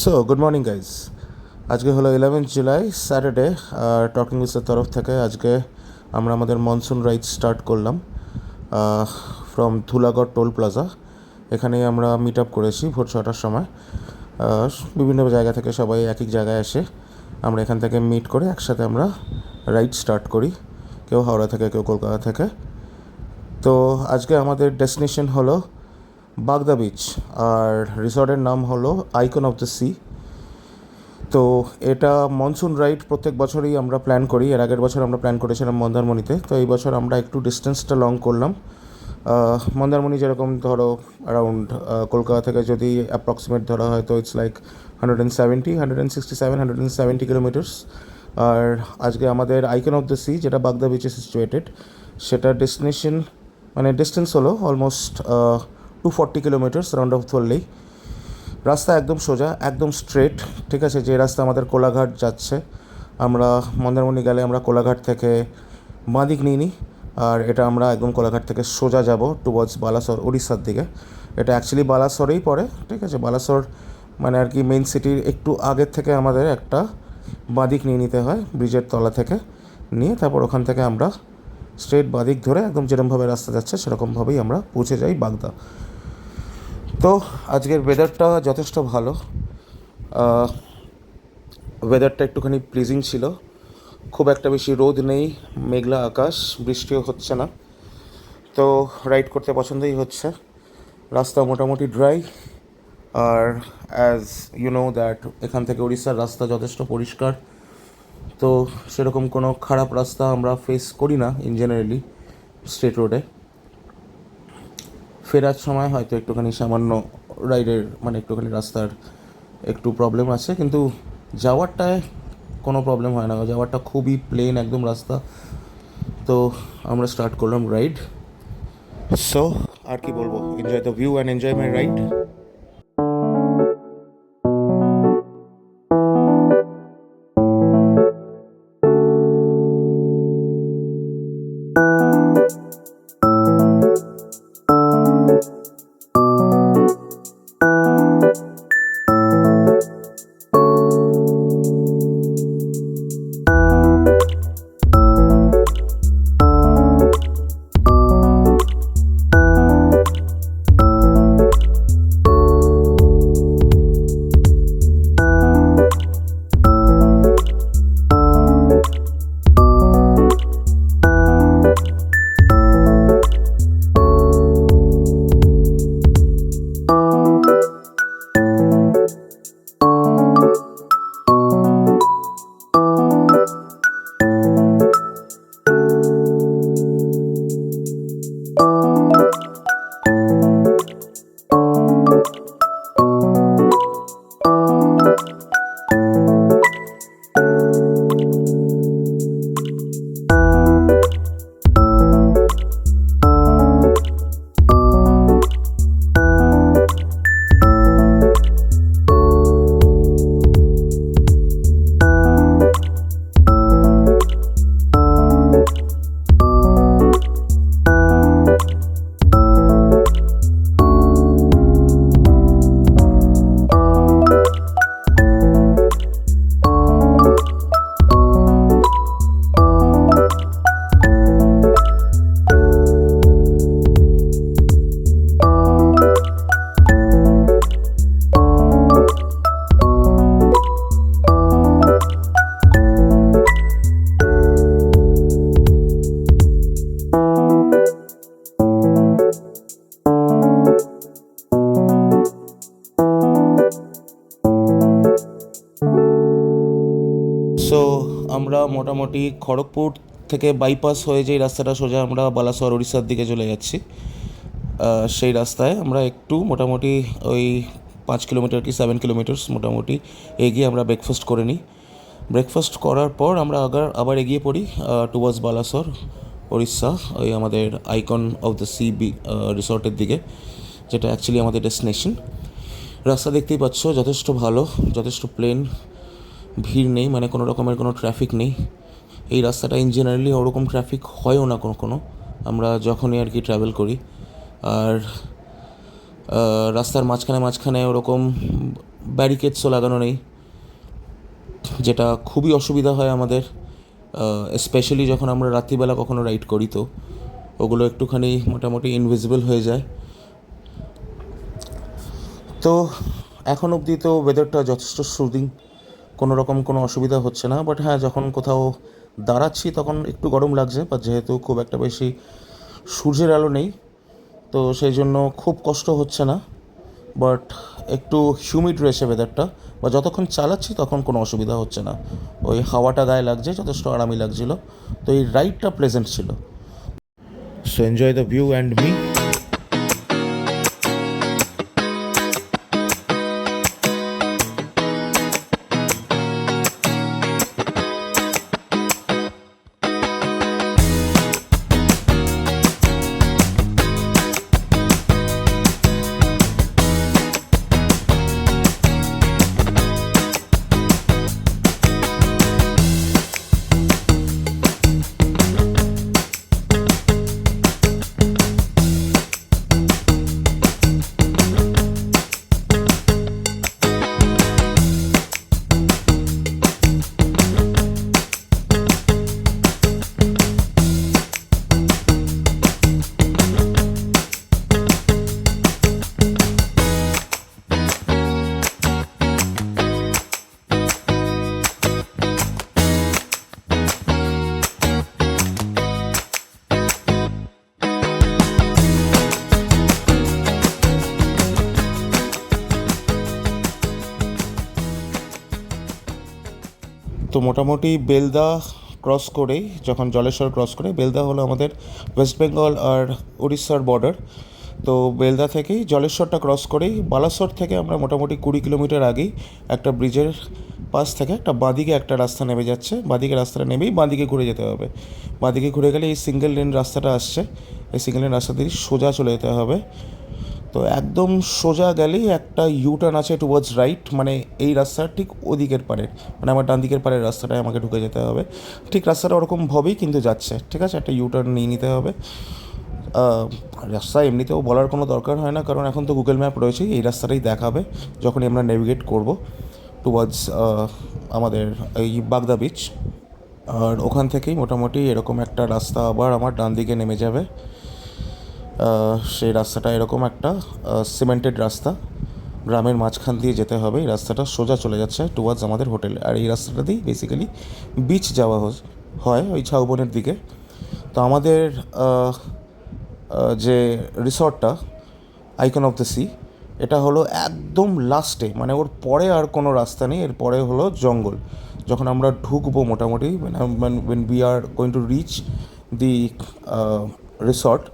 So good morning guys. আজকে হলো 11 July Saturday. Are talking উইথের তরফ থেকে আজকে আমরা আমাদের মনসুন রাইড স্টার্ট করলাম ফ্রম ধুলাগড় টোল প্লাজা। এখানেই আমরা মিট আপ করেছি ভোর 6টার সময়। বিভিন্ন জায়গা থেকে সবাই এক এক জায়গায় এসে আমরা এখান থেকে মিট করে একসাথে আমরা রাইড স্টার্ট করি, কেউ হাওড়া থেকে, কেউ কলকাতা থেকে। তো আজকে আমাদের ডেস্টিনেশন হলো বাগদা বিচ, আর রিসর্টের নাম হলো আইকন অফ দ্য সি। তো এটা মনসুন রাইড প্রত্যেক বছরই আমরা প্ল্যান করি। এর আগের বছর আমরা প্ল্যান করেছিলাম মন্দারমণিতে, তো এই বছর আমরা একটু ডিস্টেন্সটা লং করলাম। মন্দারমণি যেরকম ধরো অ্যারাউন্ড কলকাতা থেকে যদি অ্যাপ্রক্সিমেট ধরা হয় তো ইটস লাইক 167 কিলোমিটার্স। আর আজকে আমাদের আইকন অফ দ্য সি, যেটা বাগদা বিচে সিচুয়েটেড, সেটা ডেস্টিনেশন মানে ডিস্টেন্স হলো অলমোস্ট 240 কিলোমিটার্স রাউন্ড অফ ধরলেই। রাস্তা একদম সোজা, একদম স্ট্রেট, ঠিক আছে। যে রাস্তা আমাদের কোলাঘাট যাচ্ছে, আমরা মন্দারমণি গেলে আমরা কোলাঘাট থেকে বাঁদিক নিয়ে নিই, আর এটা আমরা একদম কোলাঘাট থেকে সোজা যাব টুয়ার্ডস বালাসর, উড়িষ্যার দিকে। এটা অ্যাকচুয়ালি বালাসরেই পড়ে, ঠিক আছে। বালাসর মানে আর কি মেইন সিটির একটু আগের থেকে আমাদের একটা বাঁদিক নিয়ে নিতে হয় ব্রিজের তলা থেকে, নিয়ে তারপর ওখান থেকে আমরা স্ট্রেট বাঁদিক ধরে একদম যেরকমভাবে রাস্তা যাচ্ছে সেরকমভাবেই আমরা পৌঁছে যাই বাগদা। তো আজকের ওয়েদারটা যথেষ্ট ভালো। ওয়েদারটা একটুখানি প্লিজিং ছিল, খুব একটা বেশি রোদ নেই, মেঘলা আকাশ, বৃষ্টিও হচ্ছে না। তো রাইড করতে পছন্দই হচ্ছে। রাস্তা মোটামুটি ড্রাই, আর অ্যাজ ইউ নো দ্যাট এখান থেকে উড়িষ্যার রাস্তা যথেষ্ট পরিষ্কার। তো সেরকম কোনো খারাপ রাস্তা আমরা ফেস করি না ইন জেনারেলি স্টেট রোডে। ফেরার সময় হয়তো একটুখানি সামান্য রাইডের মানে একটুখানি রাস্তার একটু প্রবলেম আছে, কিন্তু যাওয়ারটায় কোনো প্রবলেম হয় না, যাওয়ারটা খুবই প্লেন একদম রাস্তা। তো আমরা স্টার্ট করলাম রাইড। সো আর কি বলবো, enjoy the view and enjoy my ride. So আমরা মোটামুটি খড়গপুর থেকে বাইপাস হয়ে যেই রাস্তাটা সোজা আমরা বালাসর উড়িষ্যার দিকে চলে যাচ্ছি, সেই রাস্তায় আমরা একটু মোটামুটি ওই 5 কিলোমিটার কি 7 কিলোমিটার্স মোটামুটি এগিয়ে আমরা ব্রেকফাস্ট করে নিই। ব্রেকফাস্ট করার পর আমরা আবার এগিয়ে পড়ি টুয়ার্ডস বালাসর উড়িষ্যা, ওই আমাদের আইকন অফ দ্য সি রিসর্টের দিকে, যেটা অ্যাকচুয়ালি আমাদের ডেস্টিনেশন। রাস্তা দেখতেই পাচ্ছ যথেষ্ট ভালো, যথেষ্ট প্লেন, ভিড় নেই, মানে কোনো রকমের কোনো ট্রাফিক নেই। এই রাস্তাটা ইন জেনারেলি ওরকম ট্রাফিক হয়ও না কোনো আমরা যখনই আর কি ট্রাভেল করি। আর রাস্তার মাঝখানে ওরকম ব্যারিকেডসও লাগানো নেই, যেটা খুবই অসুবিধা হয় আমাদের, স্পেশালি যখন আমরা রাত্রিবেলা কখনো রাইড করি, তো ওগুলো একটুখানি মোটামুটি ইনভিজিবল হয়ে যায়। তো এখন অবধি তো ওয়েদারটা যথেষ্ট সুদিং, কোনো রকম কোনো অসুবিধা হচ্ছে না। বাট হ্যাঁ, যখন কোথাও দাঁড়াচ্ছি তখন একটু গরম লাগছে, বা যেহেতু খুব একটা বেশি সূর্যের আলো নেই, তো সেই জন্য খুব কষ্ট হচ্ছে না। বাট একটু হিউমিড রয়েছে ওয়েদারটা, বা যতক্ষণ চালাচ্ছি তখন কোনো অসুবিধা হচ্ছে না, ওই হাওয়াটা গায়ে লাগছে, যথেষ্ট আরামই লাগছিল। তো এই রাইডটা প্লেজেন্ট ছিল। So enjoy the view and me. তো মোটামুটি বেলদা ক্রস করেই, যখন জলেশ্বর ক্রস করে, বেলদা হলো আমাদের ওয়েস্ট বেঙ্গল আর উড়িষ্যার বর্ডার। তো বেলদা থেকেই জলেশ্বরটা ক্রস করেই বালাসোর থেকে আমরা মোটামুটি 20 কিলোমিটার আগেই একটা ব্রিজের পাশ থেকে একটা বাঁদিকে একটা রাস্তা নেমে যাচ্ছে। বাঁদিকে রাস্তাটা নেমেই বাঁদিকে ঘুরে যেতে হবে। বাঁদিকে ঘুরে গেলে এই সিঙ্গেল লেন রাস্তাটা আসছে, এই সিঙ্গেল লেন রাস্তা দিয়ে সোজা চলে যেতে হবে। তো একদম সোজা গেলেই একটা ইউটার্ন আছে টুয়ার্ডস রাইট, মানে এই রাস্তার ঠিক ওদিকের পারে, মানে আমার ডান দিকের পারের রাস্তাটায় আমাকে ঢুকে যেতে হবে। ঠিক রাস্তাটা ওরকমভাবেই কিন্তু যাচ্ছে, ঠিক আছে, একটা ইউটার্ন নিয়ে নিতে হবে। রাস্তা এমনিতেও বলার কোনো দরকার হয় না, কারণ এখন তো গুগল ম্যাপ রয়েছেই, এই রাস্তাটাই দেখাবে যখনই আমরা নেভিগেট করব টুয়ার্ডস আমাদের এই বাগদা বিচ। আর ওখান থেকেই মোটামুটি এরকম একটা রাস্তা আবার আমার ডান দিকে নেমে যাবে। সেই রাস্তাটা এরকম একটা সিমেন্টেড রাস্তা, গ্রামের মাঝখান দিয়ে যেতে হবে। এই রাস্তাটা সোজা চলে যাচ্ছে টুয়ার্ডস আমাদের হোটেলে, আর এই রাস্তাটা দিয়েই বেসিক্যালি বিচ যাওয়া হয় ওই ঝাউবনের দিকে। তো আমাদের যে রিসর্টটা আইকন অফ দ্য সি, এটা হলো একদম লাস্টে, মানে ওর পরে আর কোনো রাস্তা নেই, এর পরে হলো জঙ্গল। যখন আমরা ঢুকবো মোটামুটি, when we are going to reach the resort,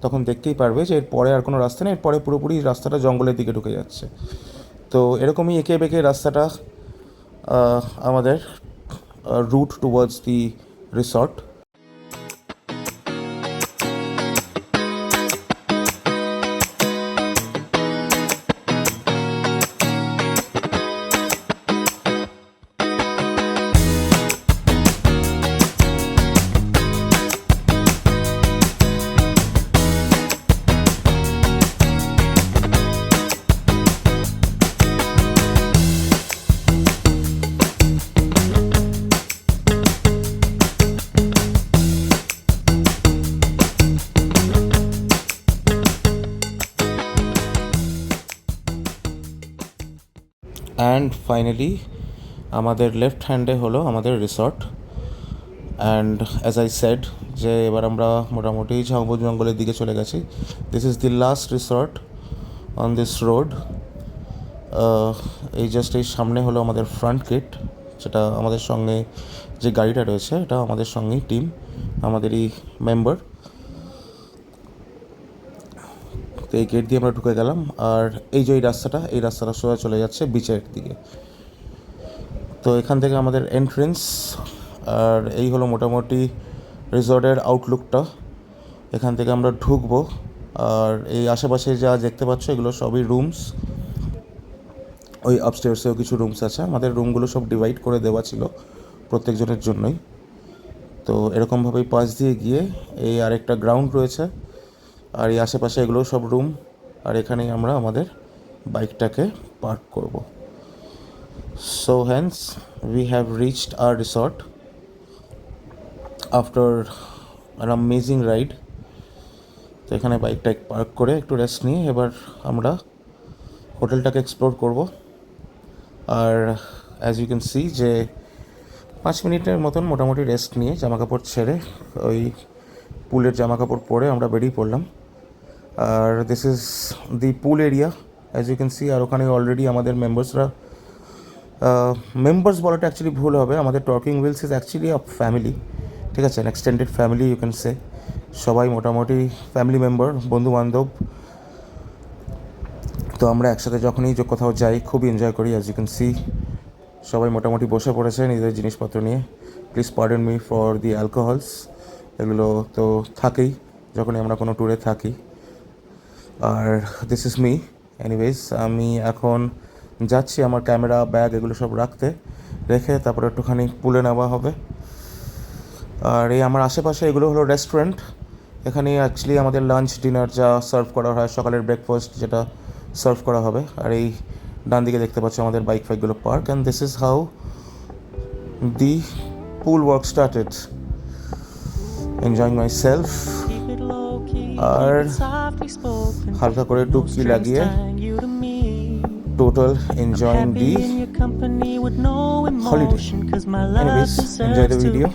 তখন দেখতেই পারবে যে এর পরে আর কোনো রাস্তা নেই, এরপরে পুরোপুরি রাস্তাটা জঙ্গলের দিকে ঢুকে যাচ্ছে। তো এরকমই এঁকে বেঁকে রাস্তাটা আমাদের route towards the resort. And finally আমাদের লেফট হ্যান্ডে হলো আমাদের resort. And as I said, যে এবার আমরা মোটামুটি ঝাউবন জঙ্গলের দিকে চলে গেছি। This is the last resort on this road. এই জাস্ট এই সামনে হলো আমাদের ফ্রন্ট গেট, যেটা আমাদের সঙ্গে যে গাড়িটা রয়েছে এটা আমাদের সঙ্গেই টিম, আমাদেরই মেম্বার। তো এই গেট দিয়ে আমরা ঢুকে গেলাম, আর এই যে এই রাস্তাটা সোজা চলে যাচ্ছে বিচের দিকে। তো এখান থেকে আমাদের এন্ট্রেন্স, আর এই হলো মোটামুটি রিসর্টের আউটলুকটা। এখান থেকে আমরা ঢুকবো, আর এই আশেপাশে যা দেখতে পাচ্ছ এগুলো সবই রুমস। ওই আপস্টেয়ার্সেও কিছু রুমস আছে, আমাদের রুমগুলো সব ডিভাইড করে দেওয়া ছিল প্রত্যেকজনের জন্যই। তো এরকমভাবেই পাশ দিয়ে গিয়ে এই আরেকটা গ্রাউন্ড রয়েছে, আর এই আশেপাশে এগুলো সব রুম, আর এখানেই আমরা আমাদের বাইকটাকে পার্ক করব। So hence we have reached our resort after an amazing ride. তো এখানে বাইকটা পার্ক করে একটু রেস্ট নিয়ে এবার আমরা হোটেলটাকে এক্সপ্লোর করব। আর অ্যাজ ইউ ক্যান সি যে 5 মিনিটের মতন মোটামুটি রেস্ট নিয়ে জামাকাপড় ছেড়ে ওই পুলের জামাকাপড় পরে আমরা বেরিয়ে পড়লাম। আর this is the pool area as you can see. আর ওখানে অলরেডি আমাদের মেম্বার্স বলাটা অ্যাকচুয়ালি ভুল হবে, আমাদের torquing wheels is actually a family, ঠিক আছে, extended family you can say. সবাই মোটামুটি ফ্যামিলি মেম্বার, বন্ধুবান্ধব। তো আমরা একসাথে যখনই কোথাও যাই খুবই এনজয় করি। অ্যাজ ইউ ক্যান সি সবাই মোটামুটি বসে পড়েছে নিজেদের জিনিসপত্র নিয়ে। Please pardon me for the alcohols, এগুলো তো থাকেই যখনই আমরা কোনো ট্যুরে থাকি। আর দিস ইজ মি। এনিওয়েজ আমি এখন যাচ্ছি আমার ক্যামেরা, ব্যাগ এগুলো সব রেখে তারপরে একটুখানি পুলে নেওয়া হবে। আর এই আমার আশেপাশে এগুলো হলো রেস্টুরেন্ট। এখানে অ্যাকচুয়ালি আমাদের লাঞ্চ ডিনার যা সার্ভ করা হয়, সকালের ব্রেকফাস্ট যেটা সার্ভ করা হবে। আর এই ডান দিকে দেখতে পাচ্ছ আমাদের বাইক ফাইকগুলো park. And this is how the pool work started. Enjoying myself. আর হালকা করে ডুবকি লাগিয়ে total enjoying the holiday. Anyways, enjoy the video.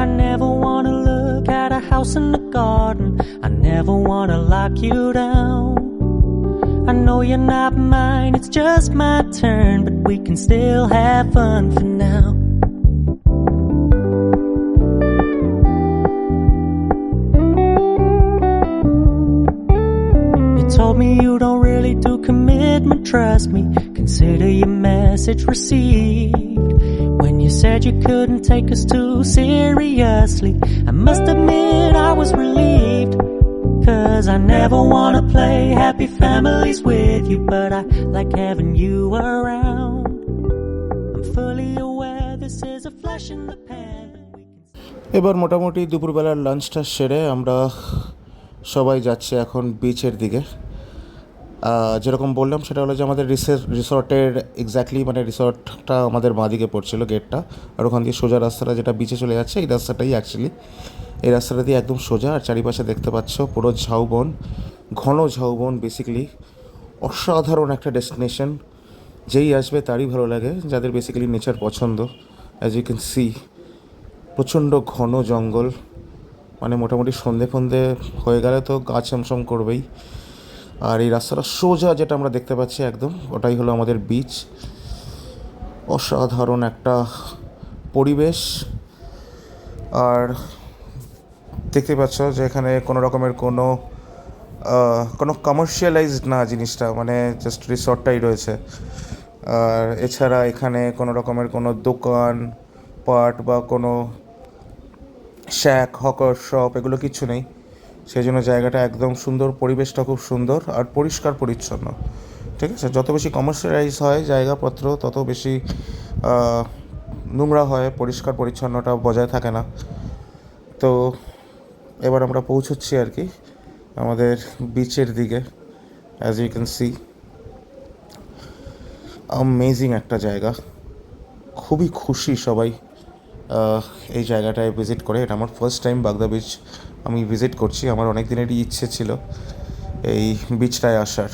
I never wanna look at a house in the garden. I never wanna lock you down. I know you're not mine, it's just my turn, but we can still have fun for now. Told me you don't really do commitment, trust me, consider your message received. When you said you couldn't take us too seriously, I must admit I was relieved. 'Cause I never wanna play happy families with you, but I like having you around. I'm fully aware this is a flash in the pan, but we can... এবার মোটামুটি দুপুরবেলার লাঞ্চটা সেরে আমরা সবাই যাচ্ছে এখন বিচের দিকে। যেরকম বললাম সেটা হলো যে আমাদের রিসর্টের এক্স্যাক্টলি মানে রিসর্টটা আমাদের বাঁদিকে পড়ছিল গেটটা, আর ওখান দিয়ে সোজা রাস্তাটা যেটা বিচে চলে যাচ্ছে এই রাস্তাটাই অ্যাকচুয়ালি, এই রাস্তাটা দিয়ে একদম সোজা। আর চারিপাশে দেখতে পাচ্ছ পুরো ঝাউবন, ঘন ঝাউবন। বেসিক্যালি অসাধারণ একটা ডেস্টিনেশন, যেই আসবে তারই ভালো লাগে, যাদের বেসিক্যালি নেচার পছন্দ। অ্যাজ ইউ ক্যান সি প্রচণ্ড ঘন জঙ্গল, মানে মোটামুটি সন্ধে হয়ে গেলে তো গা ছমছম করবেই। আর এই রাস্তাটা সোজা যেটা আমরা দেখতে পাচ্ছি একদম ওটাই হলো আমাদের বিচ। অসাধারণ একটা পরিবেশ। আর দেখতে পাচ্ছ যে এখানে কোনো রকমের কোনো কমার্শিয়ালাইজড না জিনিসটা, মানে জাস্ট রিসর্টটাই রয়েছে। আর এছাড়া এখানে কোনো রকমের কোনো দোকান পাট বা কোনো শ্যাক হকার শপ এগুলো কিচ্ছু নেই। সেই জন্য জায়গাটা একদম সুন্দর, পরিবেশটা খুব সুন্দর আর পরিষ্কার পরিচ্ছন্ন, ঠিক আছে। যত বেশি কমার্শিয়ালাইজ হয় জায়গাপত্র তত বেশি নোংরা হয়, পরিষ্কার পরিচ্ছন্নতা বজায় থাকে না। তো এবার আমরা পৌঁছচ্ছি আর কি আমাদের বিচের দিকে। As you can see amazing একটা জায়গা, খুবই খুশি সবাই এই জায়গাটায় ভিজিট করে। এটা আমার ফার্স্ট টাইম বাগদা বিচ আমি ভিজিট করছি। আমার অনেক দিনেরই ইচ্ছে ছিল এই বিচটায় আসার।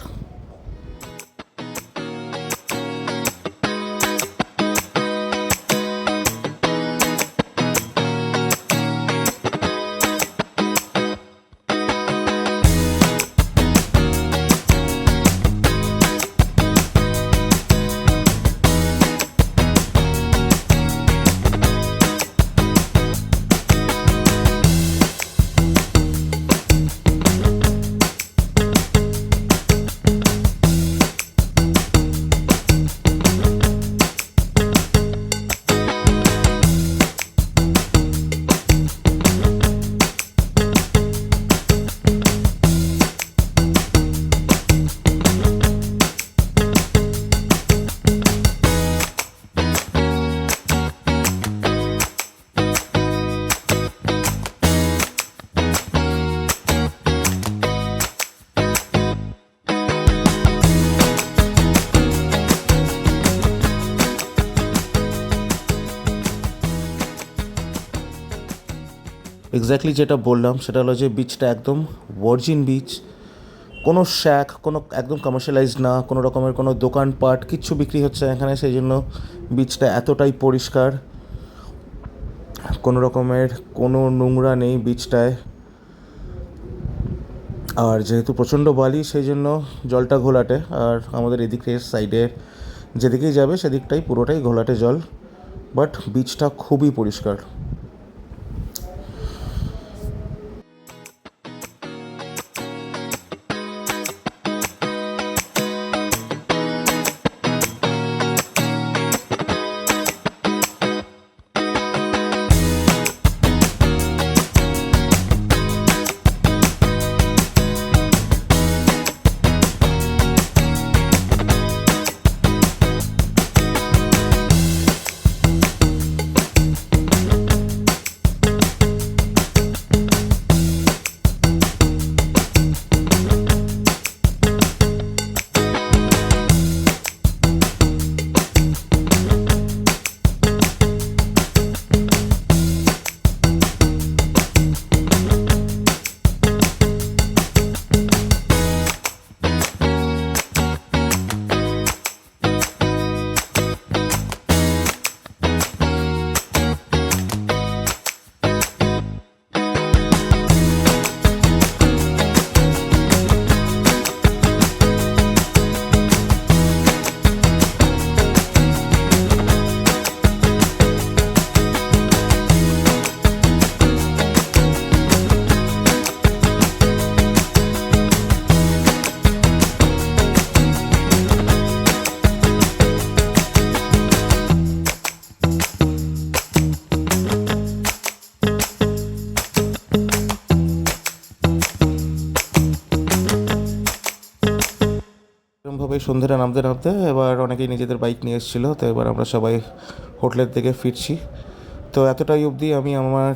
এক্স্যাক্টলি যেটা বললাম সেটা হলো যে বিচটা একদম ভার্জিন বিচ, কোনো শ্যাক, কোনো একদম কমার্শিয়ালাইজড না, কোনো রকমের কোনো দোকানপাট কিচ্ছু বিক্রি হচ্ছে এখানে, সেই জন্য বিচটা এতটাই পরিষ্কার, কোনো রকমের কোনো নোংরা নেই বিচটায়। আর যেহেতু প্রচণ্ড বালি সেই জন্য জলটা ঘোলাটে, আর আমাদের এদিকের সাইডের যেদিকেই যাবে সেদিকটাই পুরোটাই ঘোলাটে জল, বাট বিচটা খুবই পরিষ্কার। এরকমভাবে সন্ধ্যেটা নামতে নামতে এবার অনেকেই নিজেদের বাইক নিয়ে এসেছিলো, তো এবার আমরা সবাই হোটেলের দিকে ফিরছি। তো এতটাই অবধি আমি আমার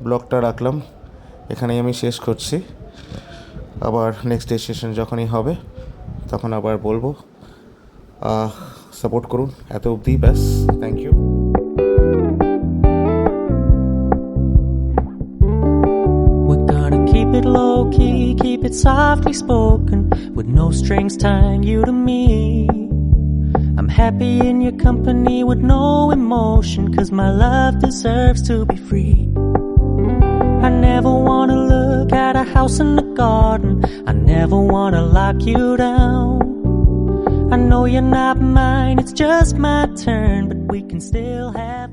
ব্লগটা রাখলাম, এখানেই আমি শেষ করছি। আবার নেক্সট ডে সেশন যখনই হবে তখন আবার বলবো। সাপোর্ট করুন, এত অবধি ব্যাস, thank you. Keep it low key, keep it softly spoken, with no strings tying you to me. I'm happy in your company with no emotion, 'cause my love deserves to be free. I never wanna look at a house in the garden, I never wanna lock you down. I know you're not mine, it's just my turn, but we can still have